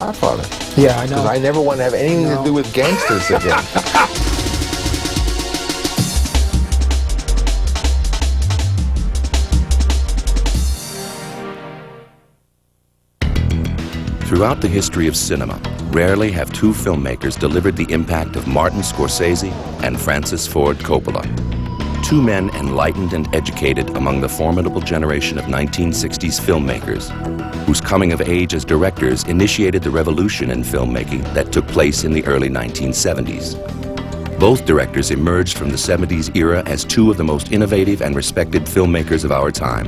Godfather. Yeah, I know. Because I never want to have anything to do with gangsters again. Throughout the history of cinema, rarely have two filmmakers delivered the impact of Martin Scorsese and Francis Ford Coppola. Two men enlightened and educated among the formidable generation of 1960s filmmakers, whose coming of age as directors initiated the revolution in filmmaking that took place in the early 1970s. Both directors emerged from the 70s era as two of the most innovative and respected filmmakers of our time.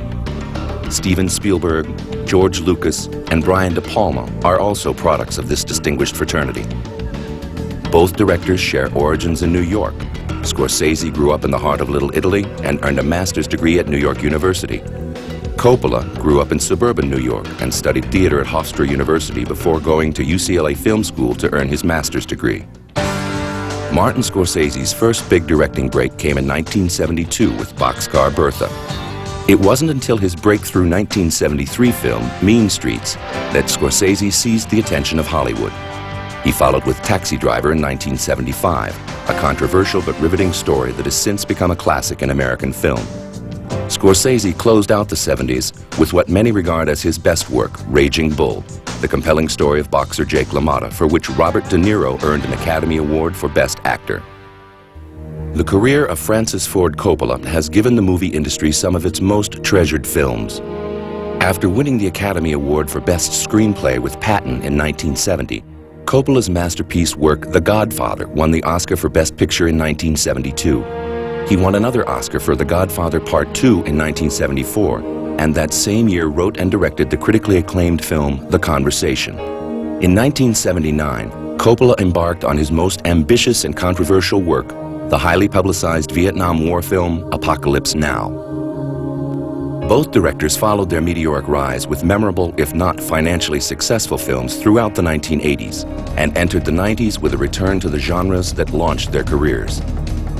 Steven Spielberg, George Lucas, and Brian De Palma are also products of this distinguished fraternity. Both directors share origins in New York. Scorsese grew up in the heart of Little Italy and earned a master's degree at New York University. Coppola grew up in suburban New York and studied theater at Hofstra University before going to UCLA Film School to earn his master's degree. Martin Scorsese's first big directing break came in 1972 with Boxcar Bertha. It wasn't until his breakthrough 1973 film, Mean Streets, that Scorsese seized the attention of Hollywood. He followed with Taxi Driver in 1975, a controversial but riveting story that has since become a classic in American film. Scorsese closed out the 70s with what many regard as his best work, Raging Bull, the compelling story of boxer Jake LaMotta, for which Robert De Niro earned an Academy Award for Best Actor. The career of Francis Ford Coppola has given the movie industry some of its most treasured films. After winning the Academy Award for Best Screenplay with Patton in 1970, Coppola's masterpiece work, The Godfather, won the Oscar for Best Picture in 1972. He won another Oscar for The Godfather Part II in 1974, and that same year wrote and directed the critically acclaimed film, The Conversation. In 1979, Coppola embarked on his most ambitious and controversial work, the highly publicized Vietnam War film, Apocalypse Now. Both directors followed their meteoric rise with memorable, if not financially successful films throughout the 1980s, and entered the 90s with a return to the genres that launched their careers.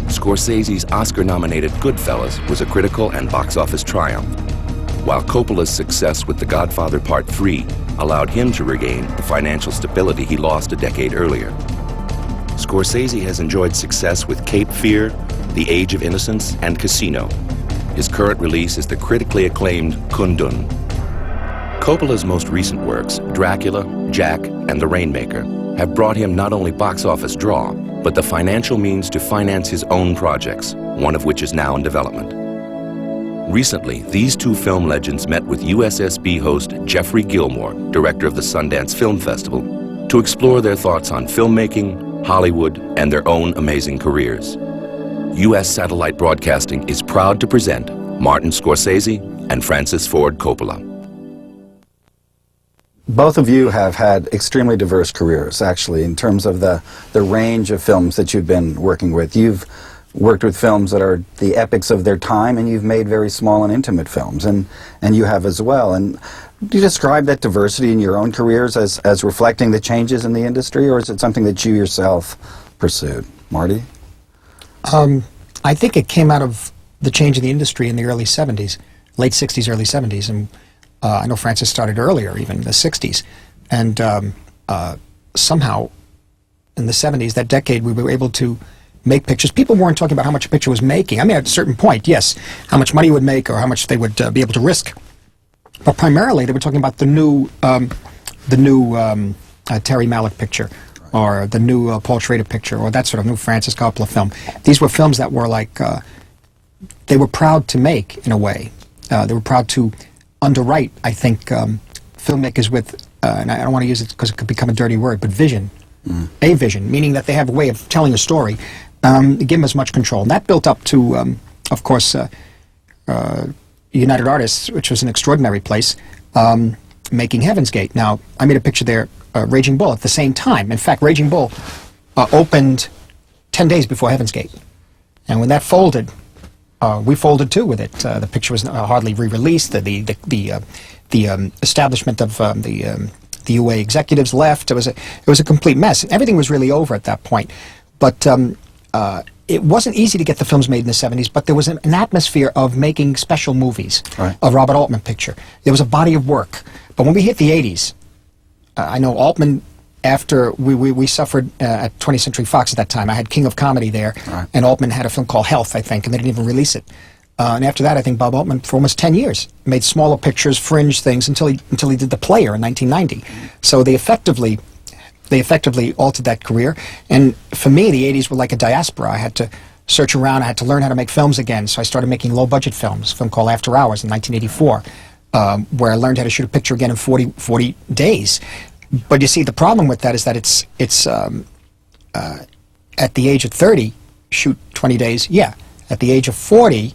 Scorsese's Oscar-nominated Goodfellas was a critical and box office triumph, while Coppola's success with The Godfather Part III allowed him to regain the financial stability he lost a decade earlier. Scorsese has enjoyed success with Cape Fear, The Age of Innocence, and Casino. His current release is the critically acclaimed Kundun. Coppola's most recent works, Dracula, Jack, and The Rainmaker, have brought him not only box office draw, but the financial means to finance his own projects, one of which is now in development. Recently, these two film legends met with USSB host Jeffrey Gilmore, director of the Sundance Film Festival, to explore their thoughts on filmmaking, Hollywood, and their own amazing careers. U.S. Satellite Broadcasting is proud to present Martin Scorsese and Francis Ford Coppola. Both of you have had extremely diverse careers, actually, in terms of the range of films that you've been working with. You've worked with films that are the epics of their time, and you've made very small and intimate films, and you have as well. And do you describe that diversity in your own careers as reflecting the changes in the industry, or is it something that you yourself pursued? Marty? I think it came out of the change in the industry in the early 70s, late 60s, early 70s, and I know Francis started earlier, even in the 60s, and somehow in the 70s, that decade, we were able to make pictures. People weren't talking about how much a picture was making. I mean, at a certain point, yes, how much money it would make or how much they would be able to risk, but primarily they were talking about the new Terry Malick picture, or the new Paul Schrader picture, or that sort of new Francis Coppola film. These were films that were like, they were proud to make, in a way. They were proud to underwrite, I think, filmmakers with, and I don't want to use it because it could become a dirty word, but vision. A vision, meaning that they have a way of telling a story, give them as much control. And that built up to, of course, United Artists, which was an extraordinary place, making Heaven's Gate. Now, I made a picture there, Raging Bull, at the same time. In fact, Raging Bull opened 10 days before Heaven's Gate. And when that folded, we folded too with it. The picture was hardly re-released. The establishment of the UA executives left. It was a complete mess. Everything was really over at that point. But it wasn't easy to get the films made in the 70s, but there was an atmosphere of making special movies, right. A Robert Altman picture. There was a body of work. But when we hit the 80s, I know Altman, after we suffered at 20th Century Fox at that time. I had King of Comedy there, Right. and Altman had a film called Health, I think, and they didn't even release it. And after that, I think Bob Altman, for almost 10 years, made smaller pictures, fringe things, until he did The Player in 1990. So they effectively altered that career. And for me, the 80s were like a diaspora. I had to search around. I had to learn how to make films again. So I started making low-budget films, a film called After Hours in 1984, where I learned how to shoot a picture again in 40 days. But you see, the problem with that is that it's at the age of 30, shoot 20 days, yeah. At the age of 40,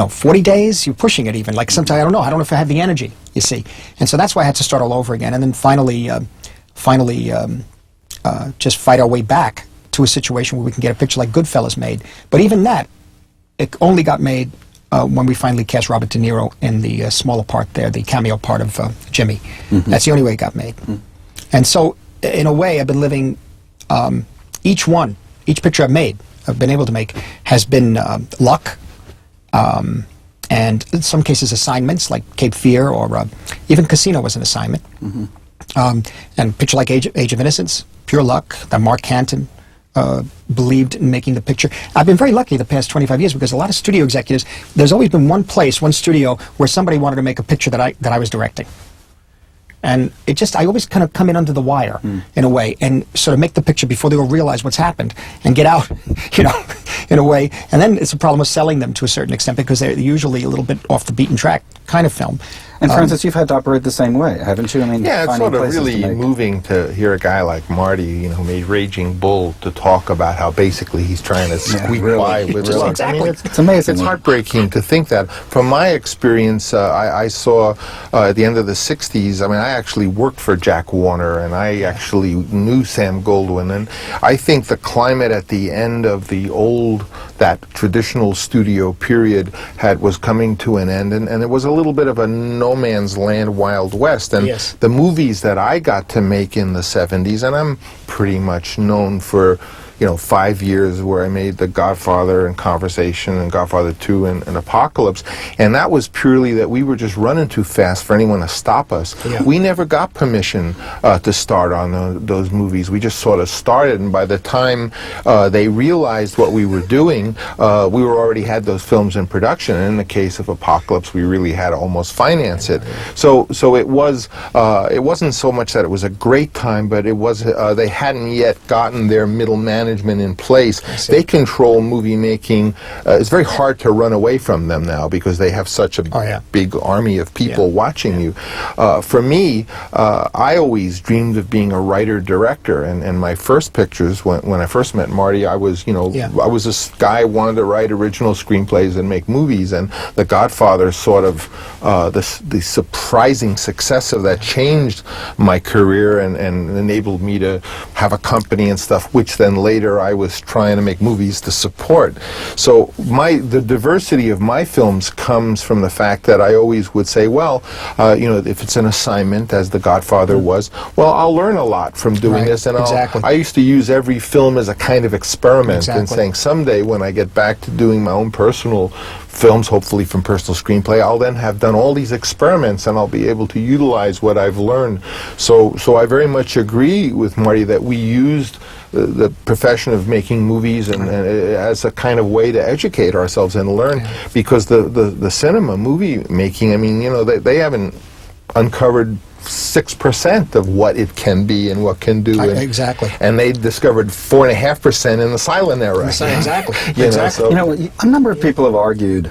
40 days, you're pushing it even. Like sometimes, I don't know if I have the energy, you see. And so that's why I had to start all over again. And then finally just fight our way back to a situation where we can get a picture like Goodfellas made. But even that, it only got made when we finally cast Robert De Niro in the smaller part there, the cameo part of Jimmy. Mm-hmm. That's the only way it got made. Mm-hmm. And so, in a way, I've been living, each picture I've been able to make, has been luck, and in some cases assignments, like Cape Fear, or even Casino was an assignment. Mm-hmm. And a picture like Age of Innocence, pure luck, that Mark Canton believed in making the picture. I've been very lucky the past 25 years, because a lot of studio executives, there's always been one studio where somebody wanted to make a picture that I was directing. And I always kind of come in under the wire, in a way, and sort of make the picture before they will realize what's happened, and get out, in a way. And then it's a problem of selling them to a certain extent, because they're usually a little bit off the beaten track kind of film. And Francis, you've had to operate the same way, haven't you? I mean, yeah, it's finding sort of places really to make. moving to hear a guy like Marty, who made Raging Bull, to talk about how basically he's trying to squeak really. by with Really. Exactly. It's amazing. It's heartbreaking to think that. From my experience, I saw at the end of the 60s, I actually worked for Jack Warner, and I actually knew Sam Goldwyn, and I think the climate at the end of that traditional studio period was coming to an end, and it was a little bit of a no man's land, Wild West. And Yes. the movies that I got to make in the 70s, and I'm pretty much known for 5 years where I made The Godfather and Conversation and Godfather 2 and Apocalypse, and that was purely that we were just running too fast for anyone to stop us. Yeah. We never got permission to start on those movies. We just sort of started, and by the time they realized what we were doing, we already had those films in production. And in the case of Apocalypse, we really had to almost finance it. So it wasn't so much that it was a great time, but it was they hadn't yet gotten their middle management in place. They control movie making. It's very hard to run away from them now, because they have such a big army of people watching you. For me, I always dreamed of being a writer-director, and my first pictures, when I first met Marty, I was this guy who wanted to write original screenplays and make movies, and The Godfather sort of the surprising success of that changed my career and enabled me to have a company and stuff, which then later I was trying to make movies to support. So the diversity of my films comes from the fact that I always would say, well, if it's an assignment, as The Godfather was, well, I'll learn a lot from doing this, and I used to use every film as a kind of experiment, and saying someday when I get back to doing my own personal films, hopefully from personal screenplay, I'll then have done all these experiments, and I'll be able to utilize what I've learned. So I very much agree with Marty that we used the profession of making movies and as a kind of way to educate ourselves and learn, because the cinema movie making, they haven't uncovered 6% of what it can be and what can do. Exactly. And they discovered 4.5% in the silent era. Exactly. A number of people have argued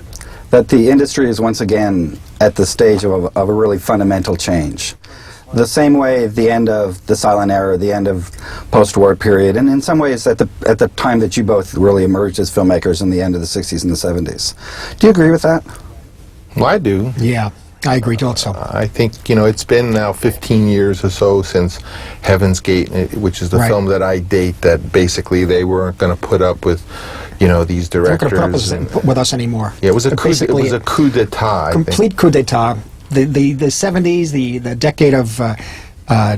that the industry is once again at the stage of a really fundamental change. The same way at the end of the silent era, the end of post-war period, and in some ways at the time that you both really emerged as filmmakers in the end of the 60s and the 70s. Do you agree with that? Well, I do. Yeah. I agree also. I think, it's been now 15 years or so since Heaven's Gate, which is the film that I date, that basically they weren't going to put up with, these directors. They're not going to put with us anymor. Yeah, it was a coup d'etat. Complete coup d'etat. The 70s, the decade of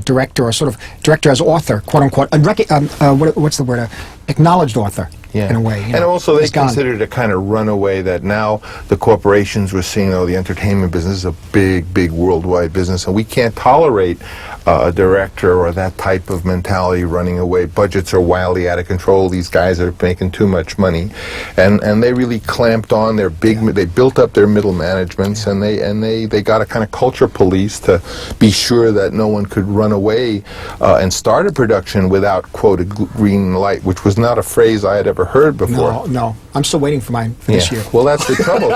director, or sort of director as author, quote unquote. What's the word? Acknowledged author. in a way. And also they It's gone. considered a kind of runaway that now the corporations were seeing, oh, the entertainment business is a big, big worldwide business, and we can't tolerate a director or that type of mentality running away. Budgets are wildly out of control. These guys are making too much money, and they really clamped on their big. They built up their middle managements, and they got a kind of culture police to be sure that no one could run away and start a production without, quote, a green light, which was not a phrase I had ever heard before. No. I'm still waiting for mine for this year. Well, that's the trouble.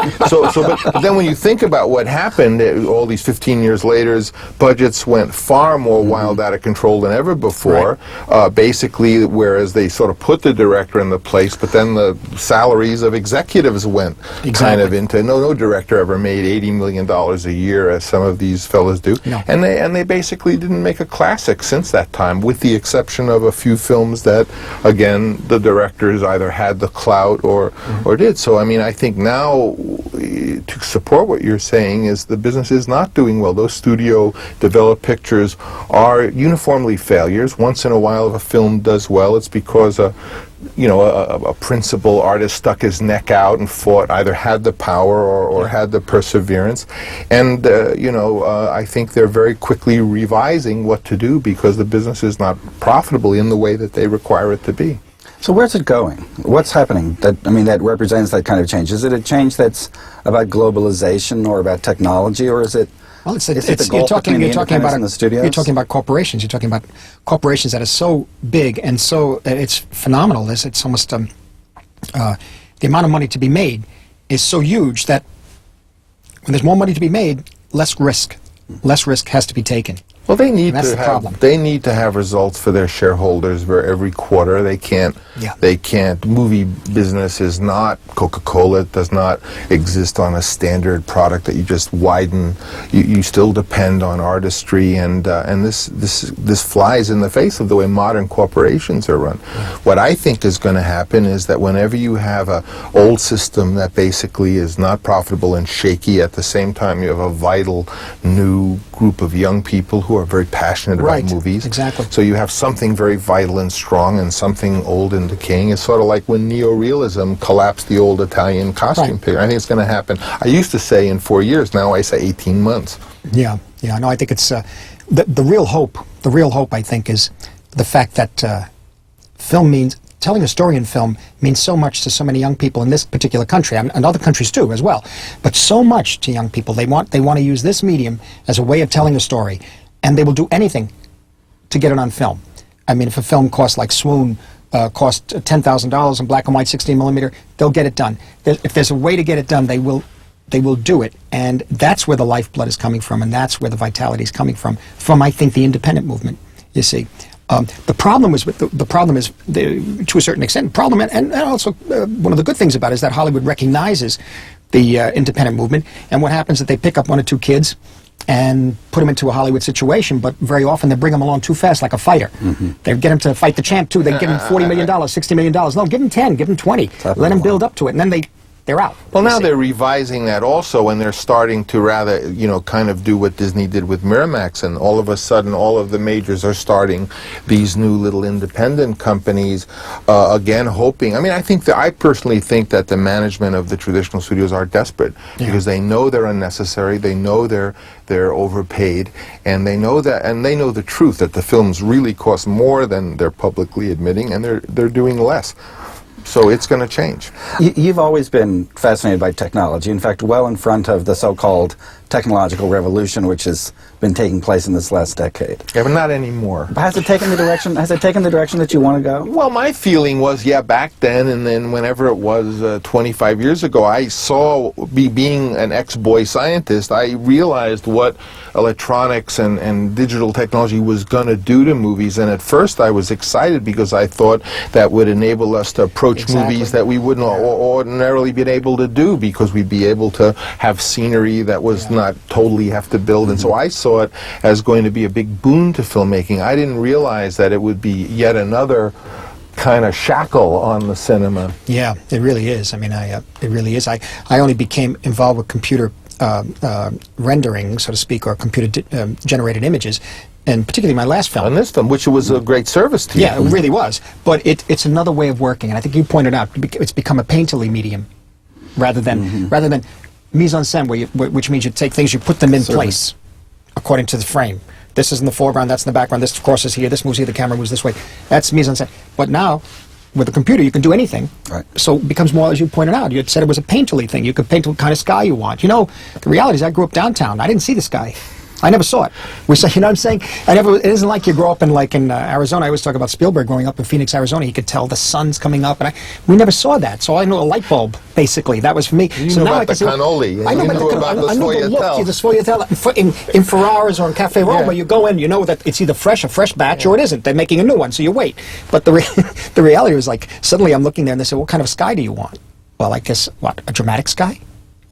But then when you think about what happened, all these 15 years later, budgets went far more wild out of control than ever before. Basically, whereas they sort of put the director in the place, but then the salaries of executives went kind of into. No director ever made $80 million a year, as some of these fellas do. No. And they basically didn't make a classic since that time, with the exception of a few films that, again, the directors either had the clout or did. So, I mean, I think now, to support what you're saying, is the business is not doing well. Those studio-developed pictures are uniformly failures. Once in a while, if a film does well, it's because a principal artist stuck his neck out and fought, either had the power or had the perseverance. And, I think they're very quickly revising what to do because the business is not profitable in the way that they require it to be. So where's it going? What's happening that represents that kind of change? Is it a change that's about globalization or about technology, or is it? Well, the gulf between the independents and the studios? You're talking about corporations. You're talking about corporations that are so big and so it's phenomenal. It's almost the amount of money to be made is so huge that when there's more money to be made, less risk has to be taken. Well, they need That's to the have problem. they need to have results for their shareholders every quarter. They can't. Yeah. They can't. Movie business is not Coca-Cola. It does not exist on a standard product that you just widen. You still depend on artistry, and this flies in the face of the way modern corporations are run. What I think is going to happen is that whenever you have a old system that basically is not profitable and shaky, at the same time you have a vital new group of young people who are very passionate about movies. Exactly. So you have something very vital and strong and something old and decaying. It's sort of like when neorealism collapsed the old Italian costume picture. I think it's going to happen. I used to say in 4 years. Now I say 18 months. Yeah. No, I think it's the real hope. The real hope, I think, is the fact that telling a story in film means so much to so many young people in this particular country, and other countries too as well. But so much to young people. They want to use this medium as a way of telling a story, and they will do anything to get it on film. I mean, if a film costs like Swoon, cost $10,000 in black and white 16 millimeter, they'll get it done. If there's a way to get it done, they will do it, and that's where the lifeblood is coming from, and that's where the vitality is coming from. I think, the independent movement. You see. The problem is to a certain extent, and also one of the good things about it is that Hollywood recognizes the independent movement, and what happens is that they pick up one or two kids and put them into a Hollywood situation, but very often they bring them along too fast, like a fighter. They get them to fight the champ too. They give them $40 million, $60 million. No, give them 10, give them 20. Let them build up to it, and then they're out. Well, now they're revising that also, and they're starting to rather, kind of do what Disney did with Miramax, and all of a sudden all of the majors are starting these new little independent companies, again hoping. I mean, I personally think that the management of the traditional studios are desperate because they know they're unnecessary, they know they're overpaid, and they know the truth that the films really cost more than they're publicly admitting, and they're doing less. So it's going to change. You've always been fascinated by technology. In fact, well in front of the so-called technological revolution, which has been taking place in this last decade. Yeah, but not anymore. But has it taken the direction that you want to go? Well, my feeling was, back then, and then whenever it was 25 years ago, I saw, being an ex-boy scientist, I realized what electronics and digital technology was going to do to movies. And at first I was excited because I thought that would enable us to approach movies that we wouldn't ordinarily been able to do, because we'd be able to have scenery that was not totally have to build. And so I saw it as going to be a big boon to filmmaking. I didn't realize that it would be yet another kind of shackle on the cinema. Yeah, it really is. I mean, it really is. I only became involved with computer rendering, so to speak, or computer generated images and particularly my last film. On this film, which was a great service to you. Yeah, it really was. But it's another way of working, and I think you pointed out it's become a painterly medium rather than mise en scène, which means you take things, you put them in place according to the frame. This is in the foreground, that's in the background, this of course is here, this moves here, the camera moves this way. That's mise en scène. But now, with a computer, you can do anything. Right. So it becomes more, as you pointed out, you had said it was a painterly thing. You could paint what kind of sky you want. You know, the reality is I grew up downtown. I didn't see the sky. I never saw it. We say, you know what I'm saying? It isn't like you grow up in Arizona. I always talk about Spielberg growing up in Phoenix, Arizona. He could tell the sun's coming up, and we never saw that. So I know a light bulb, basically. That was for me. You so know now about the cannoli. I know about the look, the sfogliatelle. In Ferraris or in Cafe Roma, you go in, you know that it's either a fresh batch, or it isn't. They're making a new one, so you wait. But the reality was like, suddenly I'm looking there and they say, what kind of sky do you want? Well, I guess, a dramatic sky?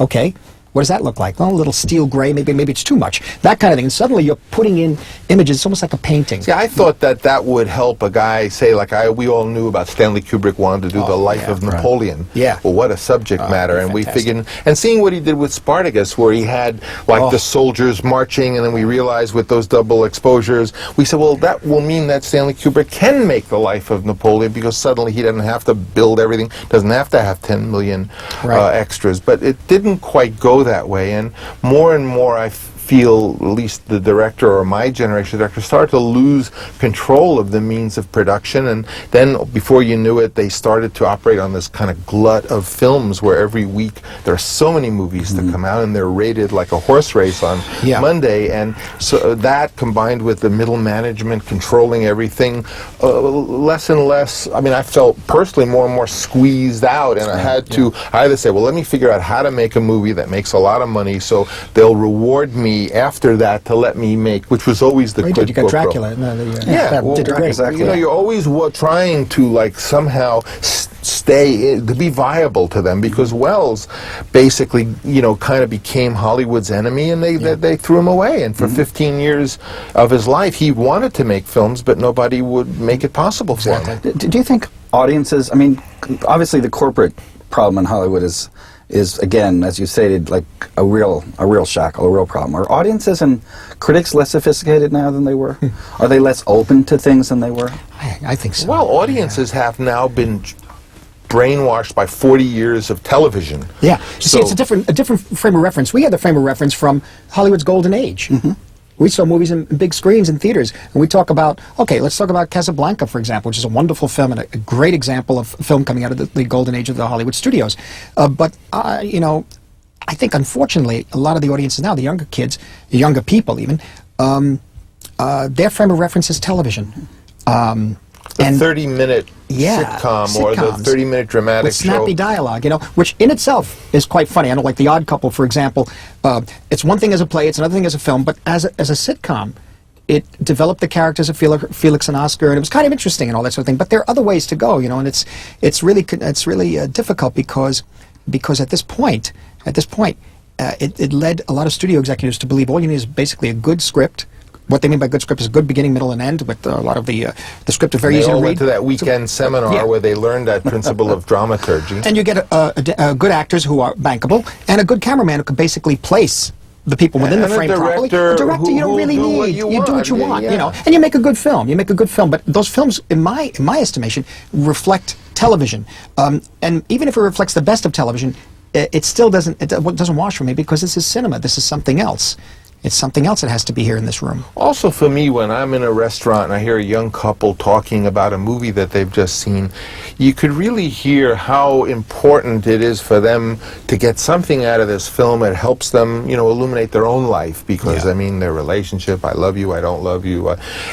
Okay. What does that look like? Well, a little steel gray, maybe it's too much. That kind of thing. And suddenly you're putting in images. It's almost like a painting. See, I thought that would help a guy, say, we all knew about Stanley Kubrick wanted to do The Life of Napoleon. Yeah. Well, what a subject matter. And we figured, and seeing what he did with Spartacus, where he had, the soldiers marching, and then we realized with those double exposures, we said, well, that will mean that Stanley Kubrick can make The Life of Napoleon, because suddenly he doesn't have to build everything, doesn't have to have 10 million extras. But it didn't quite go that way, and more I feel, at least the director or my generation director, started to lose control of the means of production, and then before you knew it, they started to operate on this kind of glut of films where every week there are so many movies that come out, and they're rated like a horse race on Monday, and so that combined with the middle management controlling everything, less and less, I felt personally more and more squeezed out, and I had to either say, well, let me figure out how to make a movie that makes a lot of money so they'll reward me after that to let me make, which was always the you got Dracula. Did great. Exactly. You know, you're always trying to somehow to be viable to them, because Wells basically, kind of became Hollywood's enemy, and they threw him away. And for 15 years of his life, he wanted to make films, but nobody would make it possible for him. Do you think audiences? Obviously, the corporate problem in Hollywood is again, as you stated, like a real shackle, a real problem. Are audiences and critics less sophisticated now than they were? Are they less open to things than they were? I think so. Well, audiences have now been brainwashed by 40 years of television. Yeah. See, it's a different frame of reference. We had the frame of reference from Hollywood's golden age. We saw movies in big screens in theaters, and we talk about, let's talk about Casablanca, for example, which is a wonderful film and a great example of film coming out of the golden age of the Hollywood studios. But I think, unfortunately, a lot of the audiences now, the younger kids, the younger people even, their frame of reference is television. The 30-minute sitcom or the 30-minute dramatic with snappy show. Dialogue, which in itself is quite funny. I know, like The Odd Couple, for example. It's one thing as a play, it's another thing as a film, but as a sitcom, it developed the characters of Felix and Oscar, and it was kind of interesting and all that sort of thing. But there are other ways to go, and it's really difficult because at this point, it led a lot of studio executives to believe all you need is basically a good script. What they mean by good script is a good beginning, middle, and end, with a lot of the script is very easy to read. They all went to that weekend seminar where they learned that principle of dramaturgy. And you get good actors who are bankable, and a good cameraman who can basically place the people within the frame properly. A director you don't really need. You do what you want, and you make a good film. But those films, in my estimation, reflect television. And even if it reflects the best of television, it still doesn't wash for me, because this is cinema. This is something else. It's something else that has to be here in this room. Also, for me, when I'm in a restaurant and I hear a young couple talking about a movie that they've just seen, you could really hear how important it is for them to get something out of this film that helps them, illuminate their own life. Because, their relationship, I love you, I don't love you.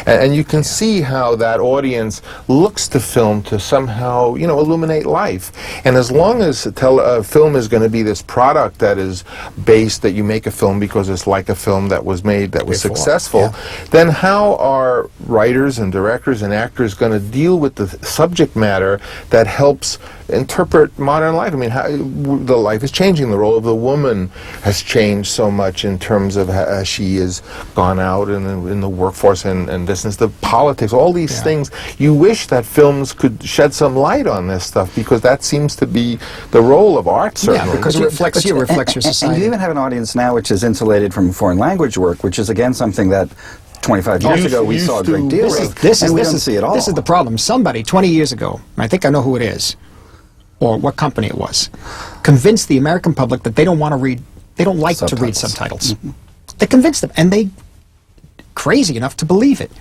And you can see how that audience looks to film to somehow, illuminate life. And as long as a film is going to be this product that is based, that you make a film because it's like a film that was made, that was successful, then how are writers and directors and actors going to deal with the subject matter that helps interpret modern life? The life is changing. The role of the woman has changed so much in terms of how she has gone out in the workforce and business, the politics, all these things. You wish that films could shed some light on this stuff, because that seems to be the role of art, certainly. Yeah, because it reflects your society. And you even have an audience now which is insulated from foreign language work, which is again something that 25 years ago, we saw a great deal of, and we don't see it all. This is the problem. Somebody 20 years ago, I think I know who it is, or what company it was, convinced the American public that they don't want to read, they don't like to read subtitles. They convinced them, and they crazy enough to believe it.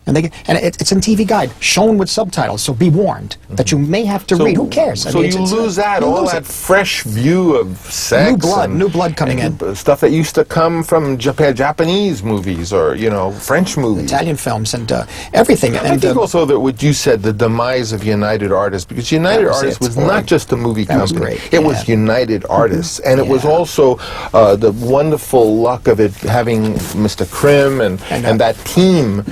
And it's in TV Guide, shown with subtitles, so be warned that you may have to read. Who cares? So you lose that fresh view of sex. New blood coming in. Stuff that used to come from Japanese movies or, French movies. Italian films and everything. I think also that what you said, the demise of United Artists, because United Artists was not just a movie company. It was United Artists. And it was also the wonderful luck of it having Mr. Krim and that team.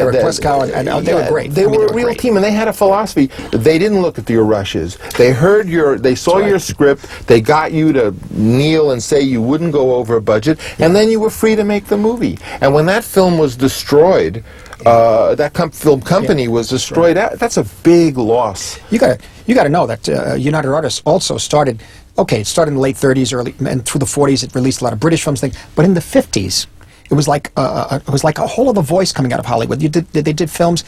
Eric Pleskow, and they were great. They were a real team, and they had a philosophy. They didn't look at your rushes. They saw your script. They got you to kneel and say you wouldn't go over budget, and then you were free to make the movie. And when that film was destroyed, that film company was destroyed. That's a big loss. You got to know that United Artists also started. Okay, it started in the late 30s, early and through the 40s. It released a lot of British films, but in the 50s. It was like a whole other voice coming out of Hollywood. They did films,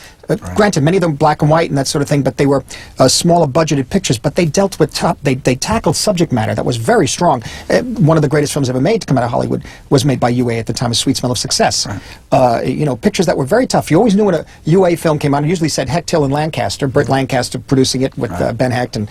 granted, many of them black and white and that sort of thing, but they were smaller budgeted pictures. But they dealt with they tackled subject matter that was very strong. One of the greatest films ever made to come out of Hollywood was made by UA at the time, A Sweet Smell of Success. Right. Pictures that were very tough. You always knew when a UA film came out. It usually said Hecht, Hill, and Lancaster. Britt Lancaster producing it with Ben Hecht and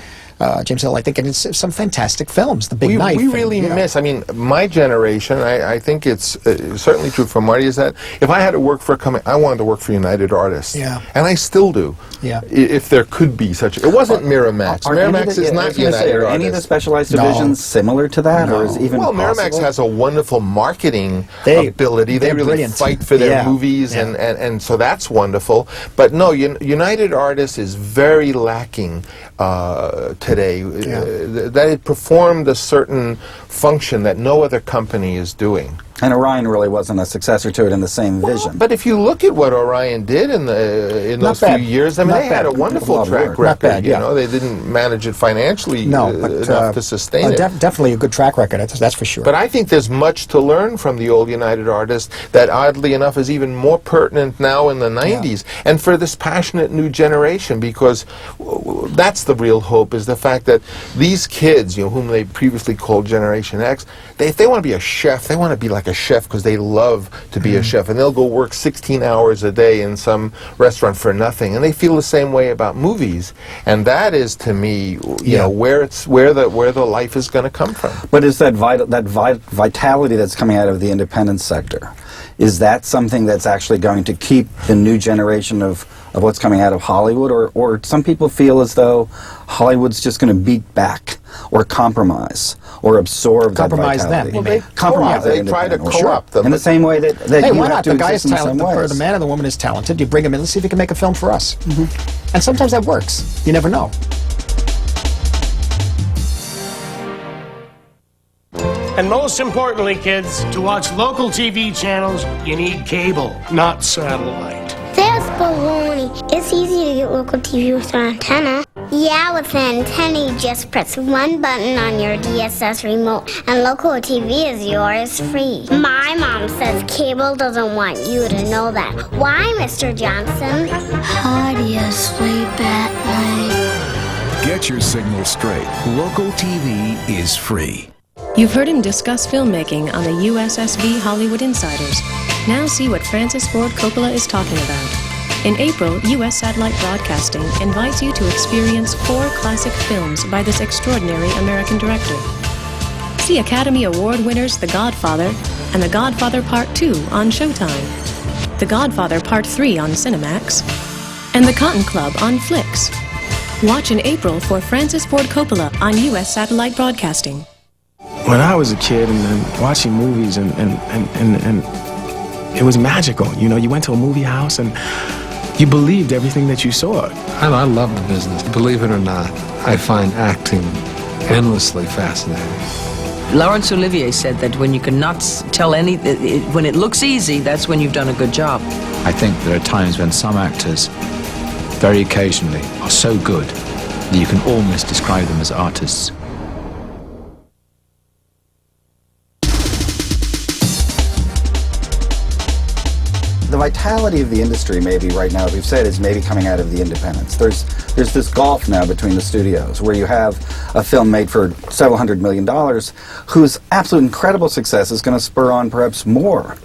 James Hill, I think, and it's some fantastic films. The Big Knife. We really miss. I mean, my generation. I think it's certainly true for Marty. Is that if I had to work for a company, I wanted to work for United Artists. Yeah. And I still do. Yeah. If there could be such, it wasn't Miramax. Miramax is not United Artists. Are any of the specialized divisions similar to that, or is even Miramax has a wonderful marketing ability. They really brilliant. Fight for their movies, and so that's wonderful. But no, United Artists is very lacking today. That it performed a certain function that no other company is doing. And Orion really wasn't a successor to it in the same vision. But if you look at what Orion did in those few years, I mean, they had a wonderful track record. Not bad, They didn't manage it financially enough to sustain it. Definitely a good track record, that's for sure. But I think there's much to learn from the old United Artists that, oddly enough, is even more pertinent now in the 90s, and for this passionate new generation, because that's the real hope, is the fact that these kids, whom they previously called Generation X, if they want to be a chef, they want to be like a chef because they love to be a chef, and they'll go work 16 hours a day in some restaurant for nothing, and they feel the same way about movies, and that is, to me, where the life is going to come from. But is that vitality that's coming out of the independent sector, is that something that's actually going to keep the new generation of what's coming out of Hollywood, or some people feel as though Hollywood's just going to beat back or compromise or absorb that vitality? Them. Well, they try to co-opt them. In the same way that hey, you why have not? to The guy is exist in the same talented, ways. the man or the woman is talented. You bring him in, let's see if he can make a film for us. And sometimes that works. You never know. And most importantly, kids, to watch local TV channels, you need cable, not satellite. That's baloney. It's easy to get local TV with an antenna. Yeah, with an antenna, you just press one button on your DSS remote, and local TV is yours free. My mom says cable doesn't want you to know that. Why, Mr. Johnson? How do you sleep at night? Get your signal straight. Local TV is free. You've heard him discuss filmmaking on the USSB Hollywood Insiders. Now see what Francis Ford Coppola is talking about. In April, U.S. Satellite Broadcasting invites you to experience 4 classic films by this extraordinary American director. See Academy Award winners The Godfather and The Godfather Part 2 on Showtime, The Godfather Part 3 on Cinemax, and The Cotton Club on Flix. Watch in April for Francis Ford Coppola on U.S. Satellite Broadcasting. When I was a kid and watching movies and it was magical. You went to a movie house and you believed everything that you saw. I love the business. Believe it or not, I find acting endlessly fascinating. Laurence Olivier said that when you cannot tell when it looks easy, that's when you've done a good job. I think there are times when some actors, very occasionally, are so good that you can almost describe them as artists. vitality of the industry, maybe right now, as we've said, is maybe coming out of the independents. There's this gulf now between the studios, where you have a film made for several $100 million, whose absolute incredible success is going to spur on perhaps more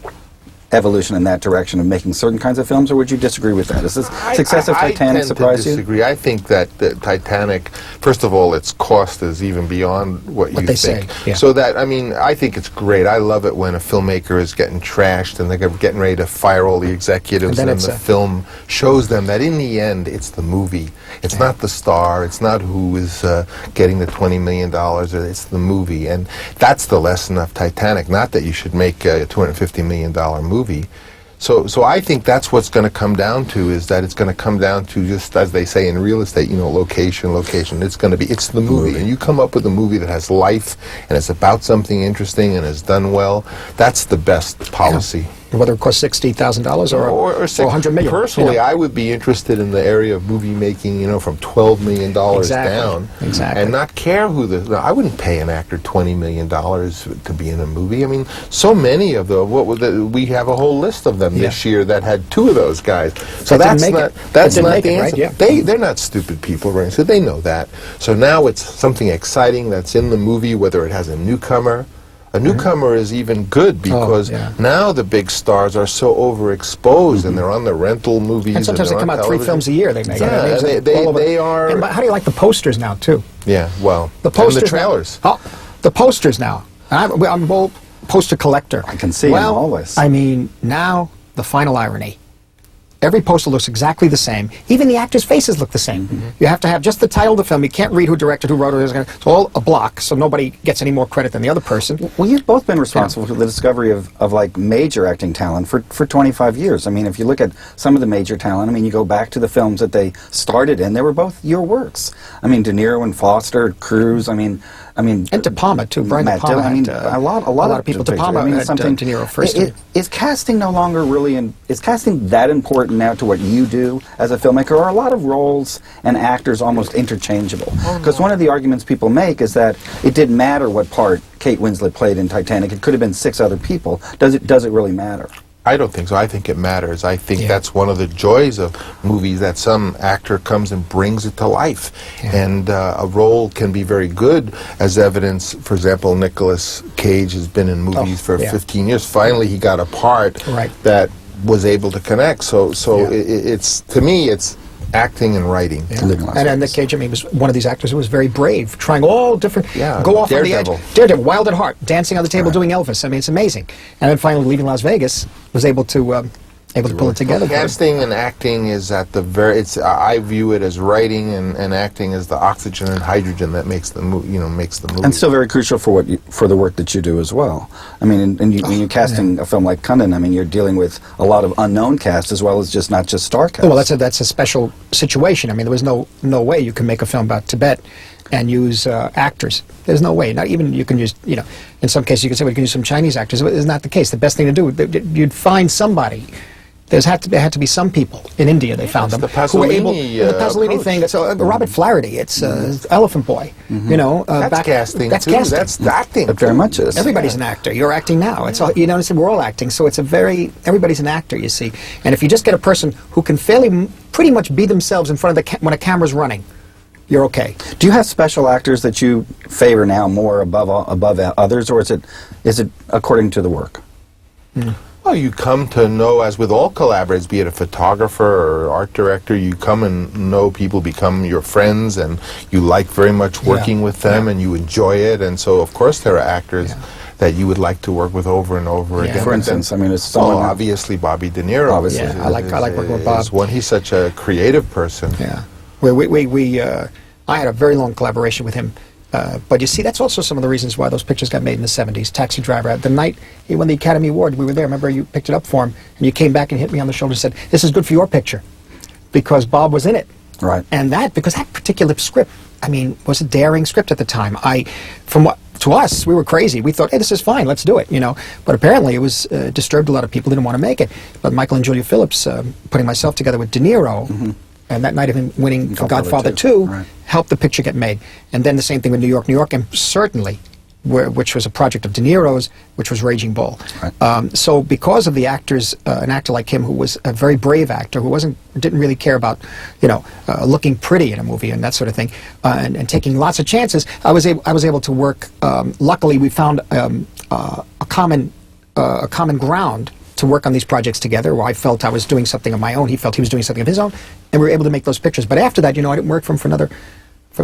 evolution in that direction of making certain kinds of films, or would you disagree with that? Does this success of Titanic surprise you? I disagree. I think that Titanic, first of all, its cost is even beyond what you they think. say, yeah. So that, I mean, I think it's great. I love it when a filmmaker is getting trashed and they're getting ready to fire all the executives, and the film shows them that in the end, it's the movie. It's not the star. It's not who is getting the $20 million. It's the movie. And that's the lesson of Titanic. Not that you should make a $250 million movie. So I think that's what's going to come down to, is that it's going to come down to, just as they say in real estate, you know, location. It's going to be, it's the movie. And you come up with a movie that has life and it's about something interesting and is done well, that's the best policy. Yeah. Whether it costs $60,000 or $100 million. Personally, you know. I would be interested in the area of movie making, you know, from $12 million down. Exactly. And not care who I wouldn't pay an actor $20 million to be in a movie. I mean, so many of them, we have a whole list of them this year that had 2 of those guys. So that's not the answer. Right? Yeah. They're not stupid people, right? So they know that. So now it's something exciting that's in the movie, whether it has a newcomer. A newcomer is even good because now the big stars are so overexposed and they're on the rental movies. And sometimes they come out 3 films a year. They make. Yeah, they are. And how do you like the posters now too? Yeah, well, the posters, and the trailers. Now, the posters now. I'm a old poster collector. I can see them always. I mean, now the final irony. Every poster looks exactly the same. Even the actors' faces look the same. You have to have just the title of the film. You can't read who directed, who wrote it. It's all a block, so nobody gets any more credit than the other person. Well, you've both been responsible for the discovery of like major acting talent for 25 years. I mean, if you look at some of the major talent, I mean, you go back to the films that they started in, they were both your works. I mean, De Niro and Foster, Cruise, I mean, and De Palma too. Brian De Palma. I mean, a lot of people. De Palma had De Niro first. Is casting no longer really? Is casting that important now to what you do as a filmmaker? Are a lot of roles and actors almost interchangeable? Because one of the arguments people make is that it didn't matter what part Kate Winslet played in Titanic. It could have been 6 other people. Does it really matter? I don't think so. I think it matters. I think that's one of the joys of movies, that some actor comes and brings it to life. And a role can be very good, as evidence. For example, Nicolas Cage has been in movies for 15 years. Finally, he got a part that was able to connect. So it's, to me, it's acting and writing. And Nick Cage, I mean, was one of these actors who was very brave, trying all different, go off Daredevil. on the edge. Daredevil, Wild at Heart, dancing on the table, doing Elvis. I mean, it's amazing. And then finally, leaving Las Vegas, was able to pull it together. Casting and acting is at the very. I view it as writing and acting as the oxygen and hydrogen that makes the movie. And still very crucial for the work that you do as well. I mean, when you're casting a film like Cunningham, I mean, you're dealing with a lot of unknown cast as well as not just star cast. Well, that's a special situation. I mean, there was no way you can make a film about Tibet and use actors. There's no way. Not even you can use, in some cases you can say, well, you can use some Chinese actors. It's not the case. The best thing to do, you'd find somebody. There had to be some people in India. They found them the who were able. The Pasolini approach. thing. It's Robert Flaherty. It's Elephant Boy. That's casting. That's too. casting. That's acting. It very much is. Everybody's an actor. You're acting now. It's all, we're all acting. So it's everybody's an actor. You see, and if you just get a person who can pretty much be themselves in front of when a camera's running, you're okay. Do you have special actors that you favor now more above others, or is it according to the work? Well, you come to know, as with all collaborators, be it a photographer or art director, you come and know people, become your friends, and you like very much working with them, and you enjoy it. And so, of course, there are actors that you would like to work with over and over again. For instance, I mean, it's someone obviously Bobby De Niro. Obviously, I like working with Bob. He's such a creative person. Yeah, I had a very long collaboration with him. But you see, that's also some of the reasons why those pictures got made in the 70s. Taxi Driver. The night he won the Academy Award, we were there. Remember, you picked it up for him, and you came back and hit me on the shoulder and said, "This is good for your picture," because Bob was in it. Right. And because that particular script, I mean, was a daring script at the time. To us, we were crazy. We thought, hey, this is fine, let's do it, But apparently it was disturbed a lot of people, didn't want to make it. But Michael and Julia Phillips, putting myself together with De Niro, and that night of him winning for Godfather 2 helped the picture get made. And then the same thing with New York, and certainly which was a project of De Niro's, which was Raging Bull. Right. So because of the actors, an actor like him who was a very brave actor, who didn't really care about, looking pretty in a movie and that sort of thing, and taking lots of chances, I was able to work. Luckily, we found a common ground to work on these projects together, where I felt I was doing something of my own, he felt he was doing something of his own, and we were able to make those pictures. But after that, I didn't work from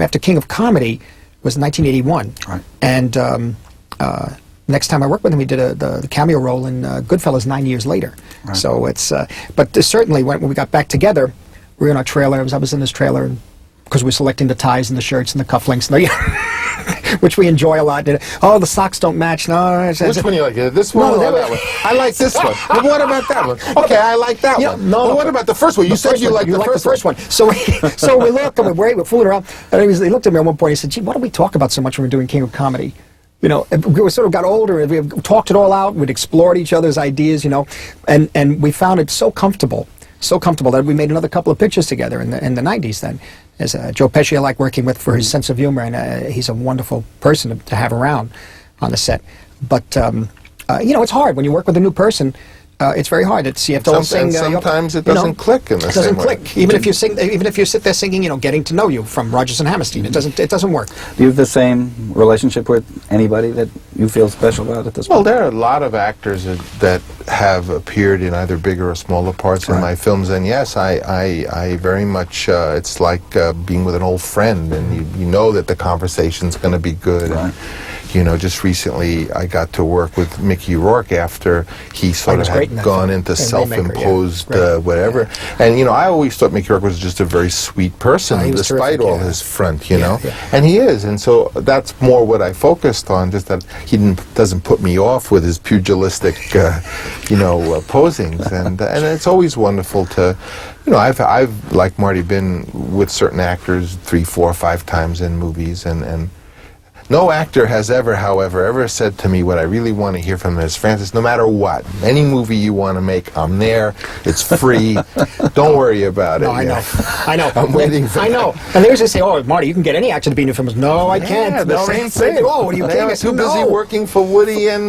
after King of Comedy was 1981. Right. And next time I worked with him, he did the cameo role in Goodfellas 9 years later. Right. So but certainly when we got back together, we were in our trailer, I was in this trailer, because we were selecting the ties and the shirts and the cufflinks, which we enjoy a lot. Oh, the socks don't match. No, which one you like? This one or that one? I like this one. Well, what about that one? Okay, I like that one. No, well, what about the first one? You said you liked the first one. So we looked and we're fooling around. And he looked at me at one point. He said, "Gee, why do we talk about so much when we're doing King of Comedy?" We sort of got older, and we talked it all out. We'd explored each other's ideas, and we found it so comfortable that we made another couple of pictures together in the 90s. Then, as Joe Pesci, I like working with for his sense of humor, and he's a wonderful person to have around on the set. But it's hard when you work with a new person. It's very hard. You have to all sing. Sometimes it doesn't click in the same way. It doesn't click. Even if you sit there singing, Getting to Know You from Rodgers and Hammerstein, it doesn't work. Do you have the same relationship with anybody that you feel special about at this point? Well, there are a lot of actors that have appeared in either bigger or smaller parts in my films, and yes, I very much. It's like being with an old friend, and you know that the conversation's going to be good. Right. And, just recently I got to work with Mickey Rourke after he sort of had gone into self-imposed whatever. Yeah. And, I always thought Mickey Rourke was just a very sweet person, despite all his front, know. Yeah. And he is. And so that's more what I focused on, just that he doesn't put me off with his pugilistic, posings. And it's always wonderful to... I've, like Marty, been with certain actors 3, 4, 5 times in movies, and no actor has ever said to me, what I really want to hear from him is, Francis, no matter what, any movie you want to make, I'm there, it's free, don't worry about it. No, I know. I'm waiting for I know. And they usually say, oh, Marty, you can get any actor to be in your films. No, I can't. The same thing. Oh, what are you kidding? I'm too busy working for Woody and